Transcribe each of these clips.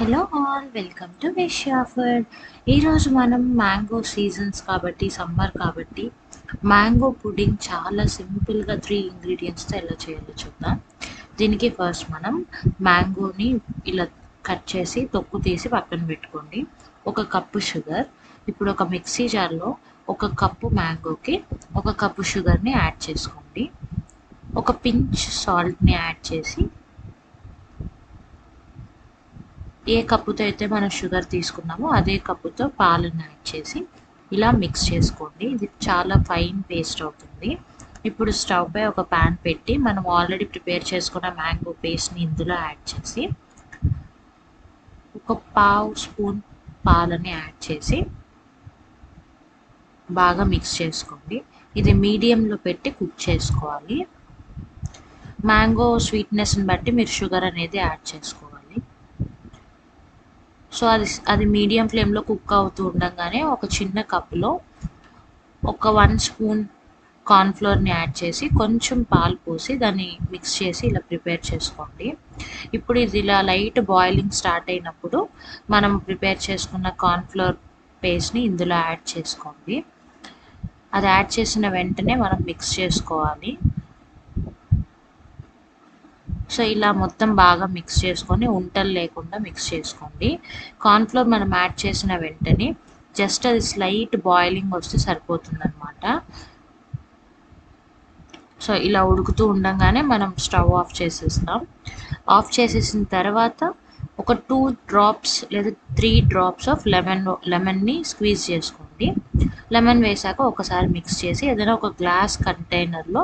Hello all welcome to Vishya food. ఈరోజు మనం mango seasons కాబట్టి సమ్మర్ కాబట్టి మ్యాంగో పుడింగ్ చాలా సింపుల్గా 3 ఇంగ్రీడియంట్స్తో ఎలా చేయాలో చూద్దాం. దీనికి ఫస్ట్ మనం మ్యాంగోని ఇలా కట్ చేసి తొక్కు తీసి పక్కన పెట్టుకోండి. 1 కప్పు షుగర్. ఇప్పుడు ఒక మిక్సీ జార్లో 1 కప్పు మ్యాంగోకి 1 కప్పు షుగర్ని యాడ్ చేసుకోండి. 1 పించ్ సాల్ట్ని యాడ్ చేసి ఏ కప్పుతో అయితే మనం షుగర్ తీసుకున్నామో అదే కప్పుతో పాలను యాడ్ చేసి ఇలా మిక్స్ చేసుకోండి. ఇది చాలా ఫైన్ పేస్ట్ అవుతుంది. ఇప్పుడు స్టవ్ పై ఒక ప్యాన్ పెట్టి మనం ఆల్రెడీ ప్రిపేర్ చేసుకున్న మ్యాంగో పేస్ట్ని ఇందులో యాడ్ చేసి 1/2 స్పూన్ పాలని యాడ్ చేసి బాగా మిక్స్ చేసుకోండి. ఇది మీడియంలో పెట్టి కుక్ చేసుకోవాలి. మ్యాంగో స్వీట్నెస్ని బట్టి మీరు షుగర్ అనేది యాడ్ చేసుకోవాలి. సో అది మీడియం ఫ్లేమ్లో కుక్ అవుతూ ఉండగానే ఒక చిన్న కప్పులో 1 స్పూన్ కార్న్ఫ్లోర్ని యాడ్ చేసి కొంచెం పాలు పోసి దాన్ని మిక్స్ చేసి ఇలా ప్రిపేర్ చేసుకోండి. ఇప్పుడు ఇది ఇలా లైట్ బాయిలింగ్ స్టార్ట్ అయినప్పుడు మనం ప్రిపేర్ చేసుకున్న కార్న్ఫ్లోర్ పేస్ట్ని ఇందులో యాడ్ చేసుకోండి. అది యాడ్ చేసిన వెంటనే మనం మిక్స్ చేసుకోవాలి. సో ఇలా మొత్తం బాగా మిక్స్ చేసుకొని ఉంటలు లేకుండా మిక్స్ చేసుకోండి. కార్న్ఫ్లోర్ మనం యాడ్ చేసిన వెంటనే జస్ట్ అది స్లైట్ బాయిలింగ్ వస్తే సరిపోతుందన్నమాట. సో ఇలా ఉడుకుతూ ఉండగానే మనం స్టవ్ ఆఫ్ చేసేస్తాం. ఆఫ్ చేసేసిన తర్వాత ఒక 2 డ్రాప్స్ లేదా 3 డ్రాప్స్ ఆఫ్ లెమన్ని స్క్వీజ్ చేసుకోండి. లెమన్ వేసాక ఒకసారి మిక్స్ చేసి ఏదైనా ఒక గ్లాస్ కంటైనర్లో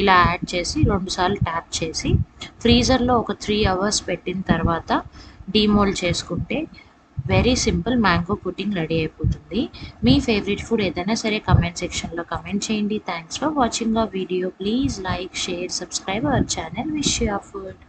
ఇలా యాడ్ చేసి 2 సార్లు ట్యాప్ చేసి ఫ్రీజర్లో ఒక 3 అవర్స్ పెట్టిన తర్వాత డీమోల్డ్ చేసుకుంటే very simple mango pudding ready అయిపోతుంది. మీ ఫేవరెట్ ఫుడ్ ఏదైనా సరే కమెంట్ సెక్షన్లో కమెంట్ చేయండి. Thanks for watching our video. Please like, share, subscribe our channel Vishya food.